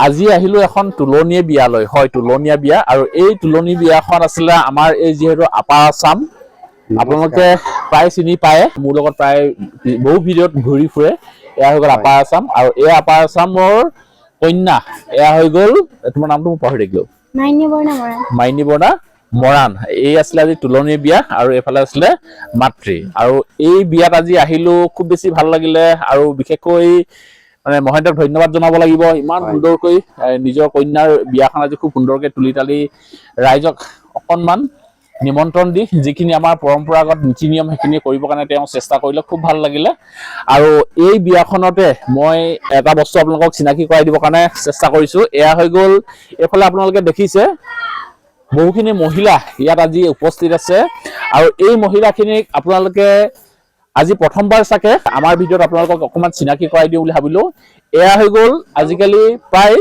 আজি আহিলো এখন তুলনীয়া বিয়ালৈ হয় তুলনীয়া বিয়া আৰু এই তুলনী বিয়াখন আছিলে আমাৰ এই যিহেতু আপাৰ আছাম আপোনালোকে প্ৰায় চিনি পায় মোৰ লগত প্ৰায় বহু ভিডিঅ'ত ঘূৰি ফুৰে এয়া হৈ গ'ল আপাৰ আছাম আৰু এই আপাৰ আছামৰ কন্যা এয়া হৈ গ'ল তোমাৰ নামটো মই পাহৰি থাকিলো মাইনী বৰ্ণা মৰাণ এই আছিলে আজি তুলনী বিয়া আৰু এইফালে আছিলে মাতৃ আৰু এই বিয়াত আজি আহিলো খুব বেছি ভাল লাগিলে আৰু বিশেষকৈ মানে মহেন্দ্ৰক ধন্যবাদ জনাব লাগিব ইমান সুন্দৰকৈ নিজৰ কন্যাৰ বিয়াখন আজি খুব সুন্দৰকৈ তুলি তালি ৰাইজক অকণমান নিমন্ত্ৰণ দি যিখিনি আমাৰ পৰম্পৰাগত নীতি নিয়ম সেইখিনি কৰিবৰ কাৰণে তেওঁ চেষ্টা কৰিলে খুব ভাল লাগিলে আৰু এই বিয়াখনতে মই এটা বস্তু আপোনালোকক চিনাকি কৰাই দিবৰ কাৰণে চেষ্টা কৰিছো এয়া হৈ গ'ল এইফালে আপোনালোকে দেখিছে বহুখিনি মহিলা ইয়াত আজি উপস্থিত আছে আৰু এই মহিলাখিনিক আপোনালোকে আজি প্ৰথমবাৰ চাগে আমাৰ ভিডিঅ'ত আপোনালোকক অকণমান চিনাকি কৰাই দিওঁ বুলি ভাবিলো এয়া হৈ গ'ল আজিকালি প্ৰায়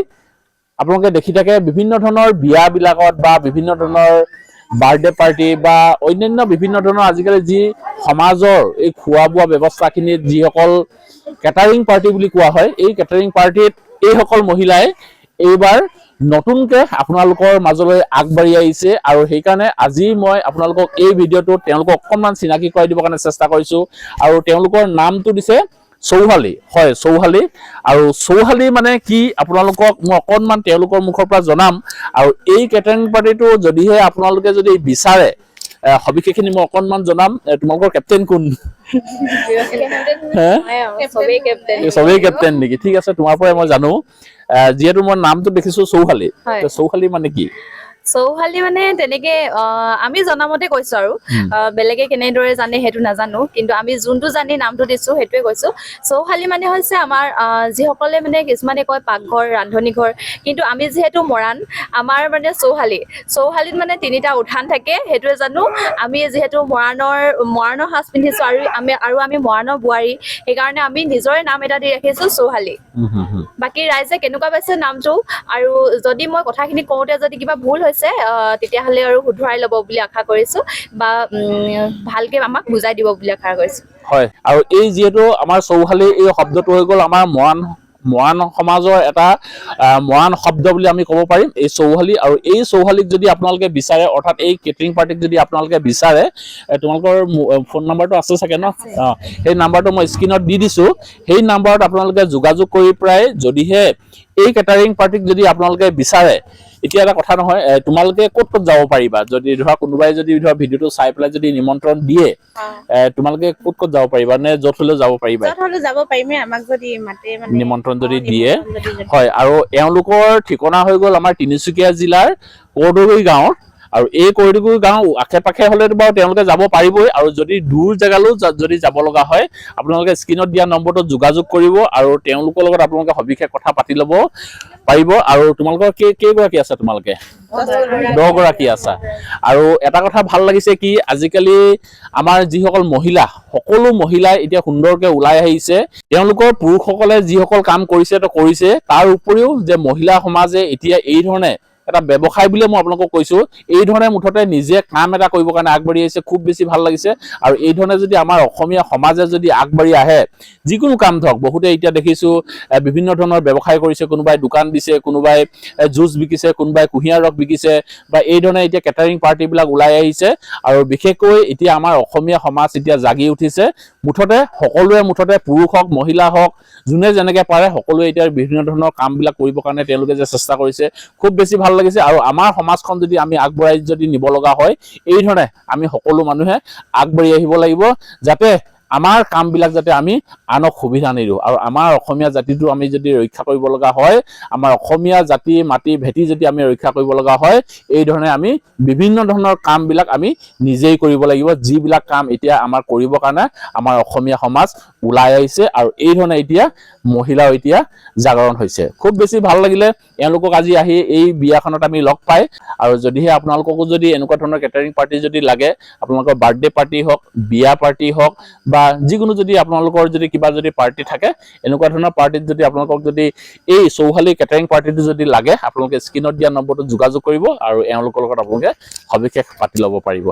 আপোনালোকে দেখি থাকে বিভিন্ন ধৰণৰ বিয়াবিলাকত বা বিভিন্ন ধৰণৰ বাৰ্থডে পাৰ্টি বা অন্যান্য বিভিন্ন ধৰণৰ আজিকালি যি সমাজৰ এই খোৱা বোৱা ব্যৱস্থাখিনিত যিসকল কেটাৰিং পাৰ্টি বুলি কোৱা হয় এই কেটাৰিং পাৰ্টিত এইসকল মহিলাই এইবাৰ নতুনকে আপোনালোকৰ মাজলৈ আগবাঢ়ি আহিছে আৰু সেইকাৰণে আজি মই আপোনালোকক এই ভিডিঅ'টোত তেওঁলোকক অকণমান চিনাকি কৰাই দিবৰ কাৰণে চেষ্টা কৰিছো আৰু তেওঁলোকৰ নামটো দিছে চৌহালি হয় চৌহালি আৰু চৌহালি মানে কি আপোনালোকক মই অকণমান তেওঁলোকৰ মুখৰ পৰা জনাম আৰু এই কেটাৰিং পাৰ্টিটো যদিহে আপোনালোকে যদি বিচাৰে সবিশেষখিনি মই অকণমান জনাম তোমালোকৰ কেপ্টেইন কোন সবেই কেপ্টেইন নেকি ঠিক আছে তোমাৰ পৰাই মই জানো যিহেতু মই নামটো দেখিছো চৌহালি চৌহালি মানে কি চৌহালি মানে তেনেকে আমি জনামতে কৈছো আৰু বেলেগে কেনেদৰে জানে সেইটো নাজানো কিন্তু আমি যোনটো জানি নামটো দিছো সেইটোৱে কৈছো চৌহালি মানে হৈছে আমাৰ যিসকলে মানে কিছুমানে কয় পাকঘৰ ৰান্ধনী ঘৰ কিন্তু আমি যিহেতু মৰাণ আমাৰ মানে চৌহালিত মানে তিনিটা উঠান থাকে সেইটোৱে জানো আমি যিহেতু মৰাণৰ সাজ পিন্ধিছো আৰু আমি মৰাণৰ বোৱাৰী সেইকাৰণে আমি নিজৰে নাম এটা দি ৰাখিছো চৌহালি বাকী ৰাইজে কেনেকুৱা পাইছে নামটো আৰু যদি মই কথাখিনি কওঁতে যদি কিবা ভুল হৈছে তেতিয়াহ'লে আৰু শুধৰাই ল'ব বুলি আশা কৰিছো বা ভালকে আমাক বুজাই দিব বুলি আশা কৰিছো হয় আৰু এই যিহেতু আমাৰ চৌহালি এই শব্দটো হৈ গ'ল আমাৰ মৰাণ সমাজৰ এটা মৰাণ শব্দ বুলি আমি ক'ব পাৰিম এই চৌহালি আৰু এই চৌহালিক যদি আপোনালোকে বিচাৰে অৰ্থাৎ এই কেটাৰিং পাৰ্টিক যদি আপোনালোকে বিচাৰে তোমালোকৰ ফোন নাম্বাৰটো আছে চাগে ন সেই নাম্বাৰটো মই স্ক্ৰীনত দি দিছো সেই নাম্বাৰত আপোনালোকে যোগাযোগ কৰি প্ৰায় যদিহে এই কেটাৰিং পাৰ্টিক যদি আপোনালোকে বিচাৰে এতিয়া এটা কথা নহয় তোমালোকে ক'ত যাব পাৰিবা যদি ধৰা কোনোবাই যদি ধৰা ভিডিঅ'টো চাই পেলাই যদি নিমন্ত্ৰণ দিয়ে তোমালোকে ক'ত যাব পাৰিবা নে য'ত হ'লেও যাব পাৰিবা আমাক যদি মাতে মানে নিমন্ত্ৰণ যদি দিয়ে হয় আৰু এওঁলোকৰ ঠিকনা হৈ গ'ল আমাৰ তিনিচুকীয়া জিলাৰ কৰ্দৈ গাঁৱৰ আৰু এই কৰ্দৈ গাঁও আশে পাশে হ'লেতো বাৰু তেওঁলোকে যাব পাৰিবই আৰু যদি দূৰ জেগালৈও যদি যাব লগা হয় আপোনালোকে স্ক্ৰীনত দিয়া নম্বৰটোত যোগাযোগ কৰিব আৰু তেওঁলোকৰ লগত আপোনালোকে সবিশেষ কথা পাতি ল'ব পাৰিব আৰু তোমালোকৰ কেইগৰাকী আছে তোমালোকে 10 গৰাকী আছা আৰু এটা কথা ভাল লাগিছে কি আজিকালি আমাৰ যিসকল মহিলা সকলো মহিলাই এতিয়া সুন্দৰকৈ ওলাই আহিছে তেওঁলোকৰ পুৰুষসকলে যিসকল কাম কৰিছে তাৰ উপৰিও যে মহিলা সমাজে এতিয়া এই ধৰণে এটা ব্যৱসায় বুলি মই আপোনালোকক কৈছো এই ধৰণে মুঠতে নিজে কাম এটা কৰিবৰ কাৰণে আগবাঢ়ি আহিছে খুব বেছি ভাল লাগিছে আৰু এই ধৰণে যদি আমাৰ অসমীয়া সমাজে যদি আগবাঢ়ি আহে যিকোনো কাম ধৰক বহুতে এতিয়া দেখিছো বিভিন্ন ধৰণৰ ব্যৱসায় কৰিছে কোনোবাই দোকান দিছে কোনোবাই জুচ বিকিছে কোনোবাই কুঁহিয়াৰ ৰস বিকিছে বা এই ধৰণে এতিয়া কেটাৰিং পাৰ্টিবিলাক ওলাই আহিছে আৰু বিশেষকৈ এতিয়া আমাৰ অসমীয়া সমাজ এতিয়া জাগি উঠিছে সকলোৱে পুৰুষ হওক মহিলা হওক যোনে যেনেকৈ পাৰে সকলোৱে এতিয়া বিভিন্ন ধৰণৰ কামবিলাক কৰিবৰ কাৰণে তেওঁলোকে যে চেষ্টা কৰিছে খুব বেছি ভাল লাগিছে আৰু আমাৰ সমাজখন যদি আমি আগবঢ়াই যদি নিব লগা হয় এই ধৰণে আমি সকলো মানুহে আগবাঢ়ি আহিব লাগিব যাতে আমাৰ কামবিলাক যাতে আমি আনক সুবিধা নিদিওঁ আৰু আমাৰ অসমীয়া জাতিটো আমি যদি ৰক্ষা কৰিব লগা হয় আমাৰ অসমীয়া জাতি মাটি ভেটি যদি আমি ৰক্ষা কৰিব লগা হয় এই ধৰণে আমি বিভিন্ন ধৰণৰ কামবিলাক আমি নিজেই কৰিব লাগিব যিবিলাক কাম এতিয়া আমাৰ কৰিবৰ কাৰণে আমাৰ অসমীয়া সমাজ ওলাই আহিছে আৰু এই ধৰণে এতিয়া মহিলাও এতিয়া জাগৰণ হৈছে খুব বেছি ভাল লাগিলে এওঁলোকক আজি আহি এই বিয়াখনত আমি লগ পাই আৰু যদিহে আপোনালোককো যদি এনেকুৱা ধৰণৰ কেটাৰিং পাৰ্টি যদি লাগে আপোনালোকৰ বাৰ্থডে পাৰ্টি হওক বিয়া পাৰ্টি হওক বা যিকোনো যদি আপোনালোকৰ যদি কিবা যদি পাৰ্টি থাকে এনেকুৱা ধৰণৰ পাৰ্টিত যদি আপোনালোকক যদি এই চৌহালি কেটাৰিং পাৰ্টিটো যদি লাগে আপোনালোকে স্ক্ৰীনত দিয়া নম্বৰটোত যোগাযোগ কৰিব আৰু এওঁলোকৰ লগত আপোনালোকে সবিশেষ পাতি ল'ব পাৰিব